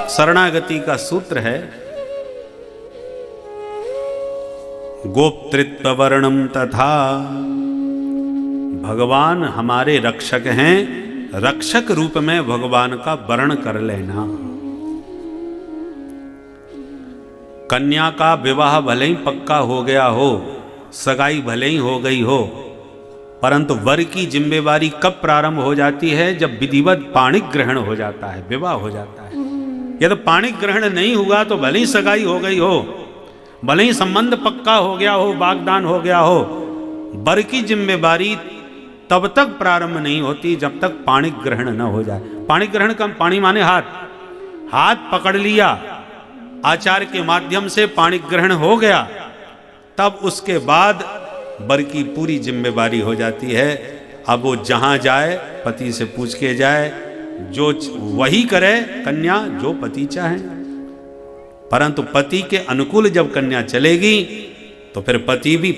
शरणागति का सूत्र है, गोप्तृत्व वर्णम तथा। भगवान हमारे रक्षक हैं, रक्षक रूप में भगवान का वर्ण कर लेना। कन्या का विवाह भले ही पक्का हो गया हो, सगाई भले ही हो गई हो, परंतु वर की जिम्मेवारी कब प्रारंभ हो जाती है? जब विधिवत पाणिक ग्रहण हो जाता है, विवाह हो जाता है। यदि पाणिक ग्रहण नहीं हुआ तो भले ही सगाई हो गई हो, भले ही संबंध पक्का हो गया हो, वागदान हो गया हो, वर की जिम्मेवारी तब तक प्रारंभ नहीं होती जब तक पाणिक ग्रहण न हो जाए। पाणिक ग्रहण का पाणी माने हाथ, हाथ पकड़ लिया, आचार्य के माध्यम से पाणिक ग्रहण हो गया, तब उसके बाद वर की पूरी जिम्मेवारी हो जाती है। अब वो जहां जाए पति से पूछ के जाए, जो वही करे कन्या जो पति चाहे। परंतु पति के अनुकूल जब कन्या चलेगी तो फिर पति भी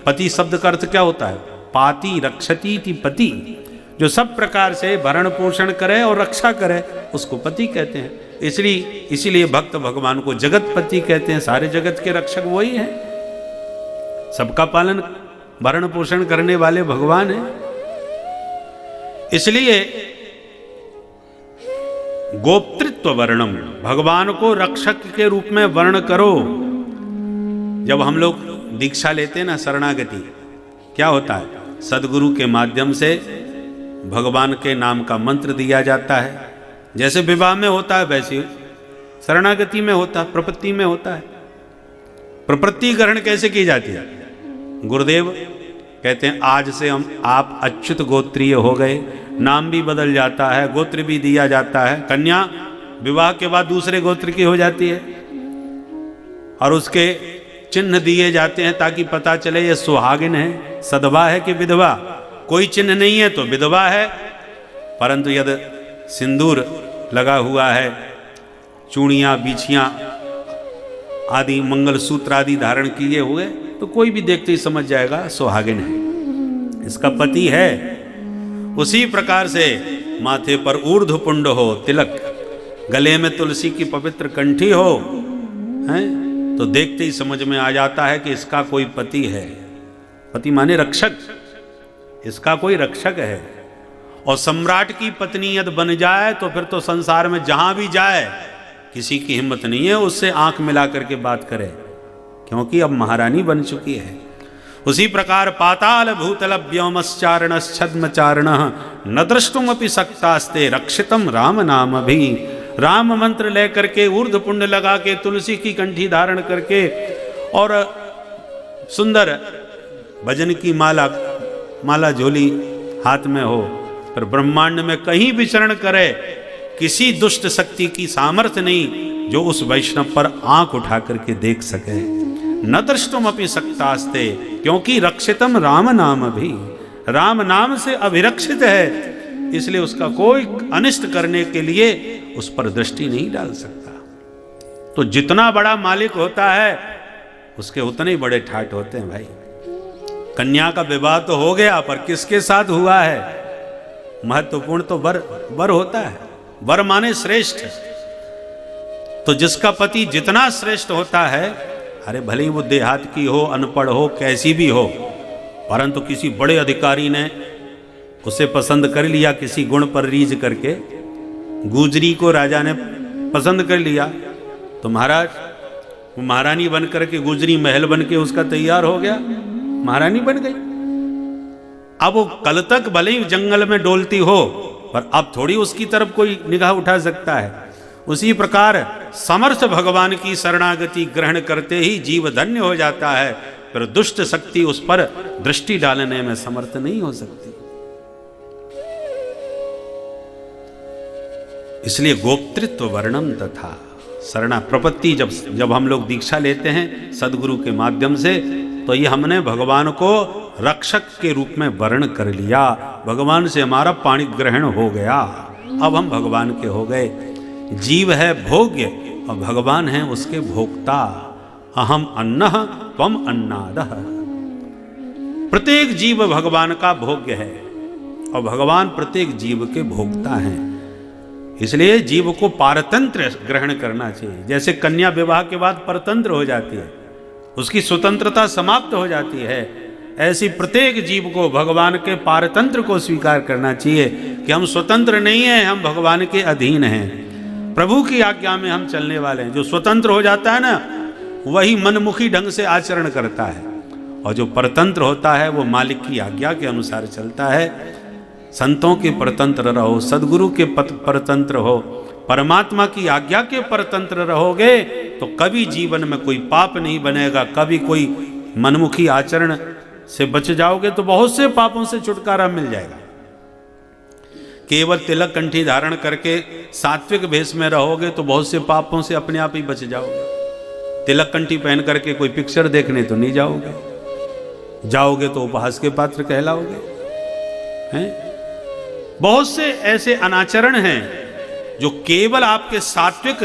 पति शब्द का अर्थ क्या होता है? पाति रक्षति थी पति, जो सब प्रकार से भरण पोषण करे और रक्षा करे उसको पति कहते हैं। इसीलिए भक्त भगवान को जगत पति कहते हैं। सारे जगत के रक्षक वही हैं, सबका पालन भरण पोषण करने वाले भगवान हैं। इसलिए गोप्तृत्व वर्णम, भगवान को रक्षक के रूप में वर्ण करो। जब हम लोग दीक्षा लेते हैं ना, शरणागति क्या होता है? सदगुरु के माध्यम से भगवान के नाम का मंत्र दिया जाता है। जैसे विवाह में होता है वैसे शरणागति में होता है, प्रपत्ति में होता है। प्रपत्ति ग्रहण कैसे की जाती है? गुरुदेव कहते हैं आज से आप अच्युत गोत्रीय हो गए, नाम भी बदल जाता है, गोत्र भी दिया जाता है। कन्या विवाह के बाद दूसरे गोत्र की हो जाती है और उसके चिन्ह दिए जाते हैं ताकि पता चले ये सुहागिन है, सदवा है कि विधवा। कोई चिन्ह नहीं है तो विधवा है, परंतु यदि सिंदूर लगा हुआ है, चूड़ियाँ बिछियाँ आदि मंगल सूत्र आदि धारण किए हुए, तो कोई भी देखते ही समझ जाएगा सुहागिन है, इसका पति है। उसी प्रकार से माथे पर ऊर्ध्व पुंड हो, तिलक, गले में तुलसी की पवित्र कंठी हो, हैं, तो देखते ही समझ में आ जाता है कि इसका कोई पति है। पति माने रक्षक, इसका कोई रक्षक है। और सम्राट की पत्नी यदि बन जाए तो फिर तो संसार में जहां भी जाए किसी की हिम्मत नहीं है उससे आंख मिला करके बात करे, क्योंकि अब महारानी बन चुकी है। उसी प्रकार पाताल भूतल व्योमश्चारण छद्मचारण न द्रष्टुमपि सक्तास्ते रक्षितम राम नाम भी। राम मंत्र लेकर के ऊर्ध्व पुंड लगा के तुलसी की कंठी धारण करके और सुंदर भजन की माला झोली हाथ में हो, पर ब्रह्मांड में कहीं विचरण करे, किसी दुष्ट शक्ति की सामर्थ्य नहीं जो उस वैष्णव पर आंख उठा करके देख सके। न दृष्टुम अपि सक्तास्ते, क्योंकि रक्षितम राम नाम भी, राम नाम से अभिरक्षित है, इसलिए उसका कोई अनिष्ट करने के लिए उस पर दृष्टि नहीं डाल सकता। तो जितना बड़ा मालिक होता है उसके उतने ही बड़े ठाट होते हैं भाई। कन्या का विवाह तो हो गया, पर किसके साथ हुआ है? महत्वपूर्ण तो वर होता है। वर माने श्रेष्ठ। तो जिसका पति जितना श्रेष्ठ होता है, अरे भले ही वो देहात की हो, अनपढ़ हो, कैसी भी हो, परंतु किसी बड़े अधिकारी ने उसे पसंद कर लिया, किसी गुण पर रीझ करके गुजरी को राजा ने पसंद कर लिया, तो महाराज वो महारानी बन करके गुजरी महल बन के उसका तैयार हो गया, महारानी बन गई। अब वो कल तक भले ही जंगल में डोलती हो, पर अब थोड़ी उसकी तरफ कोई निगाह उठा सकता है। उसी प्रकार समर्थ भगवान की शरणागति ग्रहण करते ही जीव धन्य हो जाता है, फिर दुष्ट शक्ति उस पर दृष्टि डालने में समर्थ नहीं हो सकती। इसलिए गोप्तृत्व वर्णम तथा शरणा प्रपत्ति जब हम लोग दीक्षा लेते हैं सदगुरु के माध्यम से, तो ये हमने भगवान को रक्षक के रूप में वर्ण कर लिया। भगवान से हमारा पाणि ग्रहण हो गया, अब हम भगवान के हो गए। जीव है भोग्य और भगवान है उसके भोक्ता। अहम अन्नः त्वम अन्नादः। प्रत्येक जीव भगवान का भोग्य है और भगवान प्रत्येक जीव के भोक्ता हैं। इसलिए जीव को पारतंत्र ग्रहण करना चाहिए। जैसे कन्या विवाह के बाद परतंत्र हो जाती है, उसकी स्वतंत्रता समाप्त हो जाती है, ऐसी प्रत्येक जीव को भगवान के पारतंत्र को स्वीकार करना चाहिए कि हम स्वतंत्र नहीं हैं, हम भगवान के अधीन हैं, प्रभु की आज्ञा में हम चलने वाले हैं। जो स्वतंत्र हो जाता है ना, वही मनमुखी ढंग से आचरण करता है, और जो परतंत्र होता है वो मालिक की आज्ञा के अनुसार चलता है। संतों के परतंत्र रहो, सदगुरु के परतंत्र हो, परमात्मा की आज्ञा के परतंत्र रहोगे तो कभी जीवन में कोई पाप नहीं बनेगा, कभी कोई मनमुखी आचरण से बच जाओगे तो बहुत से पापों से छुटकारा मिल जाएगा। केवल तिलक कंठी धारण करके सात्विक भेष में रहोगे तो बहुत से पापों से अपने आप ही बच जाओगे। तिलक कंठी पहन करके कोई पिक्चर देखने तो नहीं जाओगे, जाओगे तो उपहास के पात्र कहलाओगे। हैं? बहुत से ऐसे अनाचरण हैं जो केवल आपके सात्विक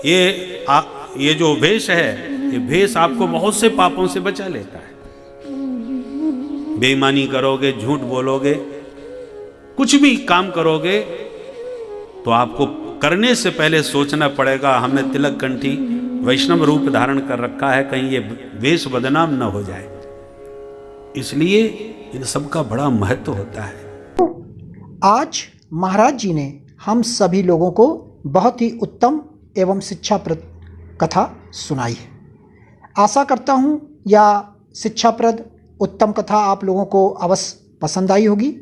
ये जो भेष है, ये भेष आपको बहुत से पापों से बचा लेता है। बेईमानी करोगे, झूठ बोलोगे, कुछ भी काम करोगे तो आपको करने से पहले सोचना पड़ेगा, हमने तिलक कंठी वैष्णव रूप धारण कर रखा है, कहीं ये वेश बदनाम न हो जाए। इसलिए इन सब का बड़ा महत्व होता है। आज महाराज जी ने हम सभी लोगों को बहुत ही उत्तम एवं शिक्षाप्रद कथा सुनाई है। आशा करता हूँ यह शिक्षाप्रद उत्तम कथा आप लोगों को अवश्य पसंद आई होगी,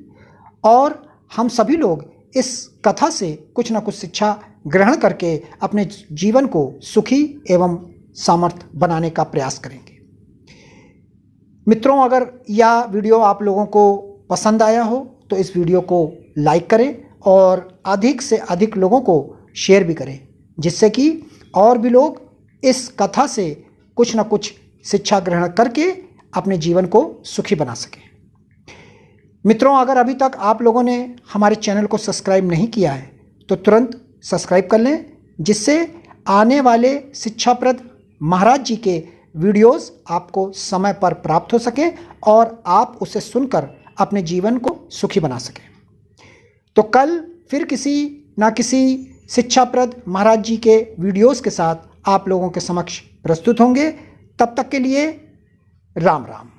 और हम सभी लोग इस कथा से कुछ ना कुछ शिक्षा ग्रहण करके अपने जीवन को सुखी एवं सामर्थ्य बनाने का प्रयास करेंगे। मित्रों, अगर यह वीडियो आप लोगों को पसंद आया हो तो इस वीडियो को लाइक करें और अधिक से अधिक लोगों को शेयर भी करें, जिससे कि और भी लोग इस कथा से कुछ ना कुछ शिक्षा ग्रहण करके अपने जीवन को सुखी बना सकें। मित्रों, अगर अभी तक आप लोगों ने हमारे चैनल को सब्सक्राइब नहीं किया है तो तुरंत सब्सक्राइब कर लें, जिससे आने वाले शिक्षाप्रद महाराज जी के वीडियोस आपको समय पर प्राप्त हो सकें और आप उसे सुनकर अपने जीवन को सुखी बना सकें। तो कल फिर किसी ना किसी शिक्षाप्रद महाराज जी के वीडियोस के साथ आप लोगों के समक्ष प्रस्तुत होंगे। तब तक के लिए राम राम।